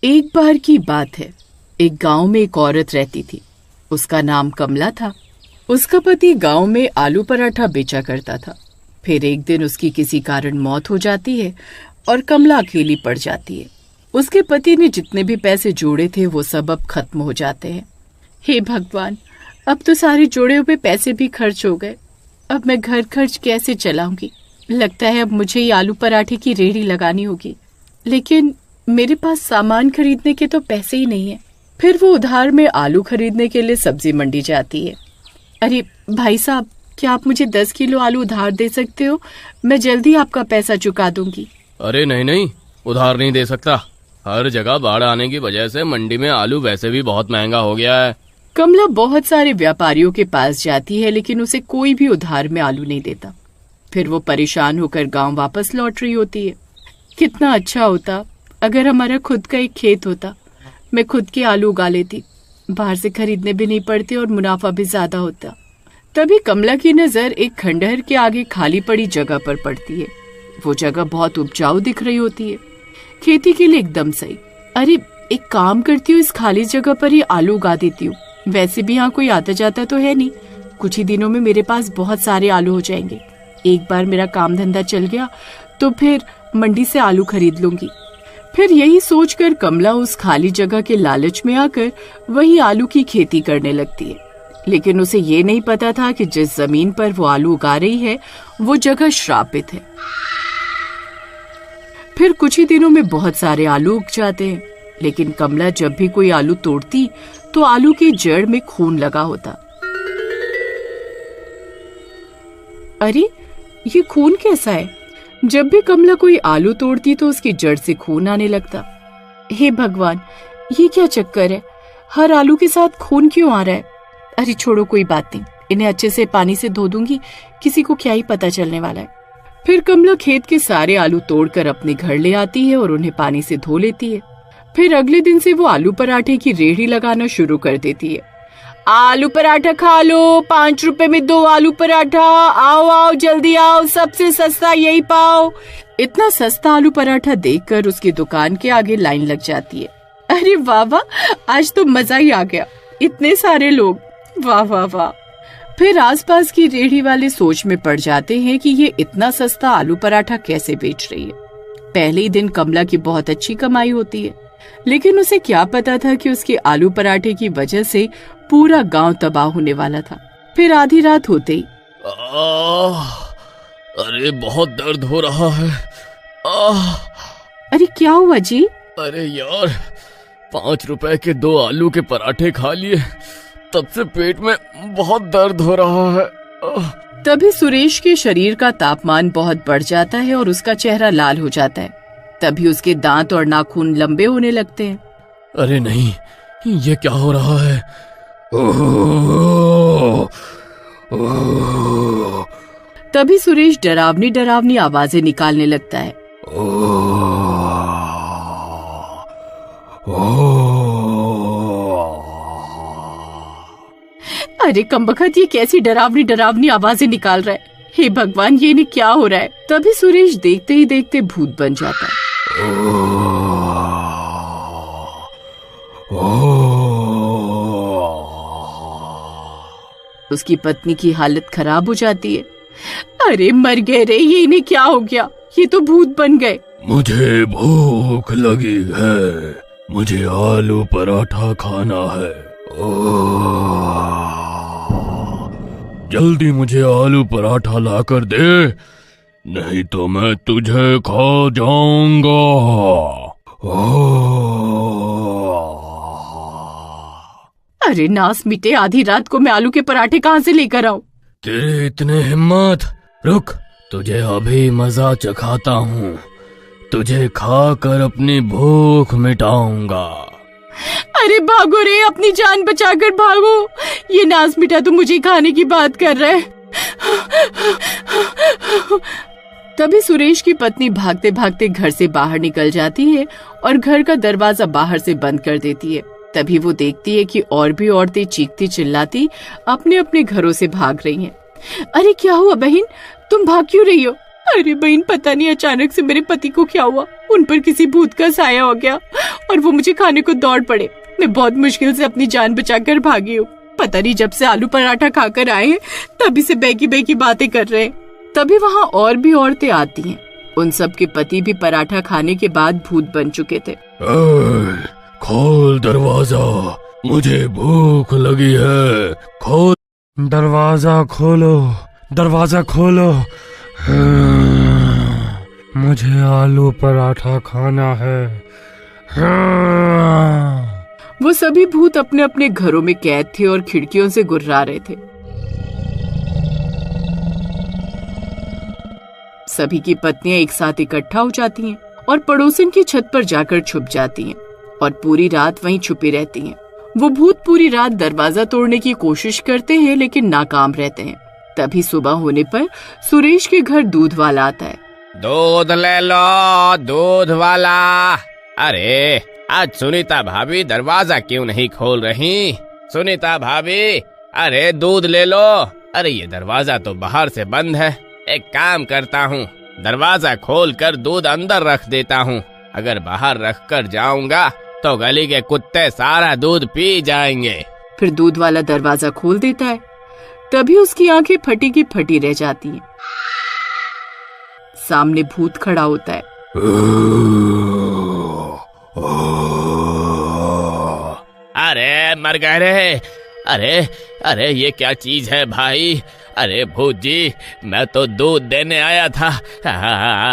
एक बार की बात है। एक गांव में एक औरत रहती थी। उसका नाम कमला था। उसका पति गांव में आलू पराठा बेचा करता था। फिर एक दिन उसकी किसी कारण मौत हो जाती है और कमला अकेली पड़ जाती है। उसके पति ने जितने भी पैसे जोड़े थे वो सब अब खत्म हो जाते हैं। हे भगवान, अब तो सारे जोड़े हुए पैसे भी खर्च हो गए। अब मैं घर खर्च कैसे चलाऊंगी? लगता है अब मुझे ही आलू पराठे की रेहड़ी लगानी होगी। लेकिन मेरे पास सामान खरीदने के तो पैसे ही नहीं है। फिर वो उधार में आलू खरीदने के लिए सब्जी मंडी जाती है। अरे भाई साहब, क्या आप मुझे 10 किलो आलू उधार दे सकते हो? मैं जल्दी आपका पैसा चुका दूंगी। अरे नहीं नहीं, उधार नहीं दे सकता। हर जगह बाढ़ आने की वजह से मंडी में आलू वैसे भी बहुत महंगा हो गया है। कमला बहुत सारे व्यापारियों के पास जाती है, लेकिन उसे कोई भी उधार में आलू नहीं देता। फिर वो परेशान होकर गांव वापस लौट रही होती है। कितना अच्छा होता अगर हमारा खुद का एक खेत होता। मैं खुद के आलू उगा लेती, बाहर से खरीदने भी नहीं पड़ते और मुनाफा भी ज्यादा होता। तभी कमला की नजर एक खंडहर के आगे खाली पड़ी जगह पर पड़ती है। वो जगह बहुत उपजाऊ दिख रही होती है, खेती के लिए एकदम सही। अरे एक काम करती हूँ, इस खाली जगह पर ही आलू उगा देती हूँ। वैसे भी यहाँ कोई आता जाता तो है नहीं। कुछ ही दिनों में मेरे पास बहुत सारे आलू हो जाएंगे। एक बार मेरा काम धंधा चल गया तो फिर मंडी से आलू खरीद लूंगी। फिर यही सोचकर कमला उस खाली जगह के लालच में आकर वही आलू की खेती करने लगती है। लेकिन उसे ये नहीं पता था कि जिस जमीन पर वो आलू उगा रही है वो जगह श्रापित है। फिर कुछ ही दिनों में बहुत सारे आलू उग जाते हैं, लेकिन कमला जब भी कोई आलू तोड़ती तो आलू की जड़ में खून लगा होता। अरे ये खून कैसा है? जब भी कमला कोई आलू तोड़ती तो उसकी जड़ से खून आने लगता। हे भगवान, ये क्या चक्कर है? हर आलू के साथ खून क्यों आ रहा है? अरे छोड़ो, कोई बात नहीं, इन्हें अच्छे से पानी से धो दूंगी, किसी को क्या ही पता चलने वाला है। फिर कमला खेत के सारे आलू तोड़कर अपने घर ले आती है और उन्हें पानी से धो लेती है। फिर अगले दिन से वो आलू पराठे की रेहड़ी लगाना शुरू कर देती है। आलू पराठा खा लो, 5 रुपए में 2 आलू पराठा, आओ आओ जल्दी आओ, सबसे सस्ता यही पाओ। इतना सस्ता आलू पराठा देखकर उसकी दुकान के आगे लाइन लग जाती है। अरे वाह वाह, आज तो मजा ही आ गया, इतने सारे लोग, वाह वाह वाह। फिर आसपास की रेहड़ी वाले सोच में पड़ जाते हैं कि ये इतना सस्ता आलू पराठा कैसे बेच रही है। पहले ही दिन कमला की बहुत अच्छी कमाई होती है, लेकिन उसे क्या पता था कि उसके आलू पराठे की वजह से पूरा गांव तबाह होने वाला था। फिर आधी रात होते ही अरे बहुत दर्द हो रहा है। अरे क्या हुआ जी? अरे यार, 5 रुपए के 2 आलू के पराठे खा लिए, तब से पेट में बहुत दर्द हो रहा है। तभी सुरेश के शरीर का तापमान बहुत बढ़ जाता है और उसका चेहरा लाल हो जाता है। तभी उसके दांत और नाखून लंबे होने लगते हैं। अरे नहीं, ये क्या हो रहा है? तभी सुरेश डरावनी डरावनी आवाजें निकालने लगता है। अरे कमबख्त, ये कैसी डरावनी डरावनी आवाजें निकाल रहा है? हे भगवान, ये नहीं क्या हो रहा है? तभी सुरेश देखते ही देखते भूत बन जाता है। उसकी पत्नी की हालत खराब हो जाती है। अरे मर गए रे, ये इन्हें क्या हो गया? ये तो भूत बन गए। मुझे भूख लगी है, मुझे आलू पराठा खाना है। जल्दी मुझे आलू पराठा लाकर दे, नहीं तो मैं तुझे खा जाऊंगा। अरे नास मिटे, आधी रात को मैं आलू के पराठे कहाँ से लेकर आऊं? तेरे इतने हिम्मत, रुक, तुझे अभी मजा चखाता हूँ। तुझे खाकर अपनी भूख मिटाऊंगा। अरे भागो रे, अपनी जान बचाकर भागो। ये नास मिटा तो मुझे खाने की बात कर रहा है। तभी सुरेश की पत्नी भागते भागते घर से बाहर निकल जाती है और घर का दरवाजा बाहर से बंद कर देती है। तभी वो देखती है कि और भी औरतें चीखती चिल्लाती अपने अपने घरों से भाग रही हैं। अरे क्या हुआ बहन, तुम भाग क्यों रही हो? अरे बहन, पता नहीं अचानक से मेरे पति को क्या हुआ, उन पर किसी भूत का साया हो गया और वो मुझे खाने को दौड़ पड़े। मैं बहुत मुश्किल से अपनी जान बचाकर भागी हूँ। पता नहीं जब से आलू पराठा खाकर आए हैं तभी से बेकी बेकी बातें कर रहे हैं। तभी वहाँ और भी औरतें आती हैं। उन सब के पति भी पराठा खाने के बाद भूत बन चुके थे। खोल दरवाजा, मुझे भूख लगी है। खोल दरवाजा, खोलो दरवाजा खोलो, मुझे आलू पराठा खाना है। वो सभी भूत अपने अपने घरों में कैद थे और खिड़कियों से गुर्रा रहे थे। सभी की पत्नियां एक साथ इकट्ठा हो जाती हैं और पड़ोसन की छत पर जाकर छुप जाती हैं और पूरी रात वहीं छुपी रहती हैं। वो भूत पूरी रात दरवाजा तोड़ने की कोशिश करते हैं लेकिन नाकाम रहते हैं। तभी सुबह होने पर सुरेश के घर दूध वाला आता है। दूध ले लो, दूध वाला। अरे आज सुनीता भाभी दरवाजा क्यों नहीं खोल रही? सुनीता भाभी, अरे दूध ले लो। अरे ये दरवाजा तो बाहर से बंद है। एक काम करता हूँ, दरवाजा खोलकर दूध अंदर रख देता हूँ। अगर बाहर रख कर जाऊंगा तो गली के कुत्ते सारा दूध पी जाएंगे। फिर दूध वाला दरवाजा खोल देता है। तभी उसकी आंखें फटी की फटी रह जाती हैं। सामने भूत खड़ा होता है। अरे मर गए रे। अरे अरे ये क्या चीज है भाई? अरे भूत जी, मैं तो दूध देने आया था।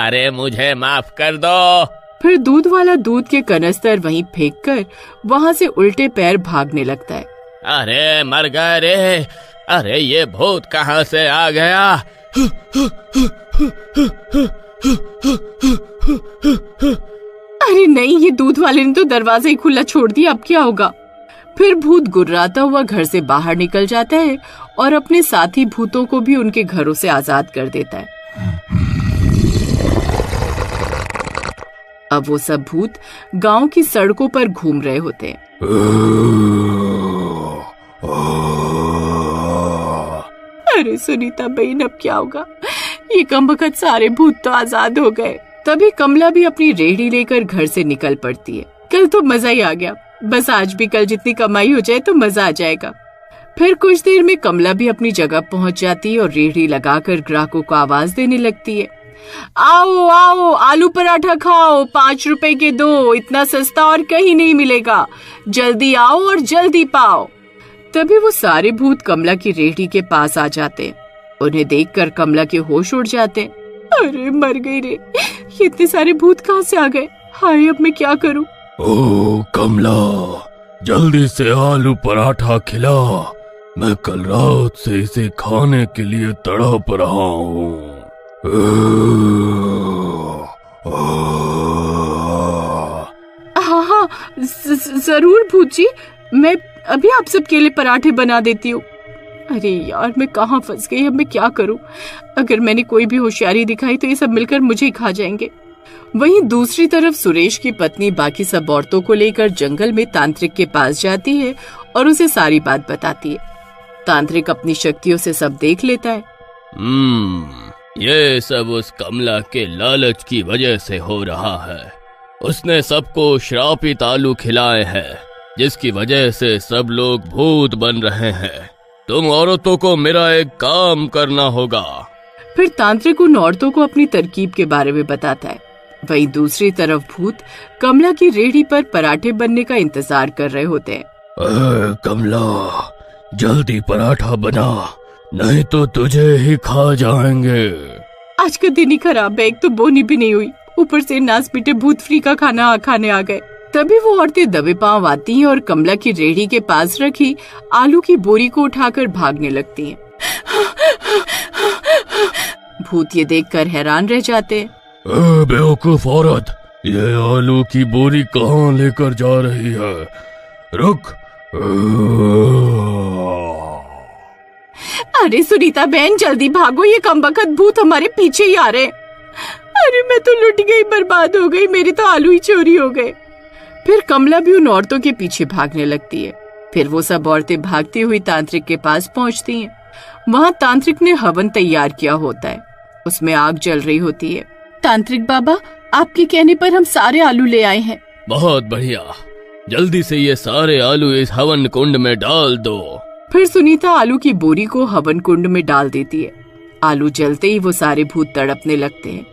अरे मुझे माफ कर दो। फिर दूध वाला दूध के कनस्तर वहीं फेंककर वहां से उल्टे पैर भागने लगता है। अरे मर गए रे। अरे ये भूत कहाँ से आ गया? अरे नहीं, ये दूध वाले ने तो दरवाजा ही खुला छोड़ दिया, अब क्या होगा? फिर भूत गुर्राता हुआ घर से बाहर निकल जाता है और अपने साथी भूतों को भी उनके घरों से आजाद कर देता है। अब वो सब भूत गांव की सड़कों पर घूम रहे होते हैं। अरे सुनीता बहन, अब क्या होगा? ये कमबख्त सारे भूत तो आजाद हो गए। तभी कमला भी अपनी रेहड़ी लेकर घर से निकल पड़ती है। कल तो मजा ही आ गया, बस आज भी कल जितनी कमाई हो जाए तो मजा आ जाएगा। फिर कुछ देर में कमला भी अपनी जगह पहुंच जाती है और रेहड़ी लगाकर ग्राहकों को आवाज देने लगती है। आओ आओ, आलू पराठा खाओ, 5 रुपए के दो, इतना सस्ता और कहीं नहीं मिलेगा। जल्दी आओ और जल्दी पाओ। तभी वो सारे भूत कमला की रेहड़ी के पास आ जाते हैं। उन्हें देखकर कमला के होश उड़ जाते हैं। अरे मर गई रे, ये इतने सारे भूत कहाँ से आ गए? हाय, अब मैं क्या करूं? ओ कमला, जल्दी से आलू पराठा खिला। मैं कल रात से इसे खाने के लिए तड़प रहा हूँ। हाँ हाँ, जरूर भूत जी, मैं अभी आप सबके लिए पराठे बना देती हूँ। अरे यार, मैं कहाँ फंस गई, अब मैं क्या करूँ? अगर मैंने कोई भी होशियारी दिखाई तो ये सब मिलकर मुझे ही खा जाएंगे। वहीं दूसरी तरफ सुरेश की पत्नी बाकी सब औरतों को लेकर जंगल में तांत्रिक के पास जाती है और उसे सारी बात बताती है। तांत्रिक अपनी शक्तियों से सब देख लेता है। ये सब उस कमला के लालच की वजह से हो रहा है। उसने सबको श्रापित आलू खिलाए हैं, जिसकी वजह से सब लोग भूत बन रहे हैं। तुम औरतों को मेरा एक काम करना होगा। फिर तांत्रिक उन औरतों को अपनी तरकीब के बारे में बताता है। वहीं दूसरी तरफ भूत कमला की रेहड़ी पर पराठे बनने का इंतजार कर रहे होते हैं। कमला, जल्दी पराठा बना, नहीं तो तुझे ही खा जाएंगे। आज का दिन ही खराब है, एक तो बोनी भी नहीं हुई, ऊपर से नास पीटे भूत फ्री का खाना खाने आ गए। तभी वो औरतें दबे पांव आती हैं और कमला की रेहड़ी के पास रखी आलू की बोरी को उठाकर भागने लगती हैं। भूत ये देखकर हैरान रह जाते हैं। बेवकूफ औरत, ये आलू की बोरी कहाँ लेकर जा रही है? रुक। अरे सुनीता बहन, जल्दी भागो, ये कमबख्त भूत हमारे पीछे ही आ रहे। अरे मैं तो लुट गई, बर्बाद हो गई, मेरे तो आलू ही चोरी हो गए। फिर कमला भी उन औरतों के पीछे भागने लगती है। फिर वो सब औरतें भागती हुई तांत्रिक के पास पहुंचती हैं। वहां तांत्रिक ने हवन तैयार किया होता है। उसमें आग जल रही होती है। तांत्रिक बाबा, आपके कहने पर हम सारे आलू ले आए हैं। बहुत बढ़िया, जल्दी से ये सारे आलू इस हवन कुंड में डाल दो। फिर सुनीता आलू की बोरी को हवन कुंड में डाल देती है। आलू जलते ही वो सारे भूत तड़पने लगते हैं।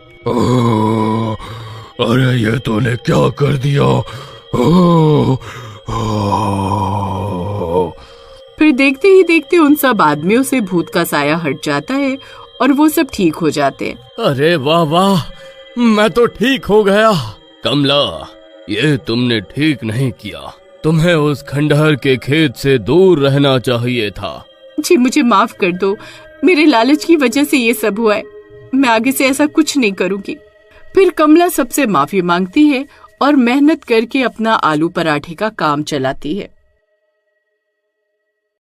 अरे ये तूने क्या कर दिया? फिर देखते ही देखते उन सब आदमियों से भूत का साया हट जाता है और वो सब ठीक हो जाते हैं। अरे वाह वाह, मैं तो ठीक हो गया। कमला, ये तुमने ठीक नहीं किया। तुम्हें उस खंडहर के खेत से दूर रहना चाहिए था। जी मुझे माफ कर दो, मेरे लालच की वजह से ये सब हुआ है। मैं आगे से ऐसा कुछ नहीं करूंगी। फिर कमला सबसे माफी मांगती है और मेहनत करके अपना आलू पराठे का काम चलाती है।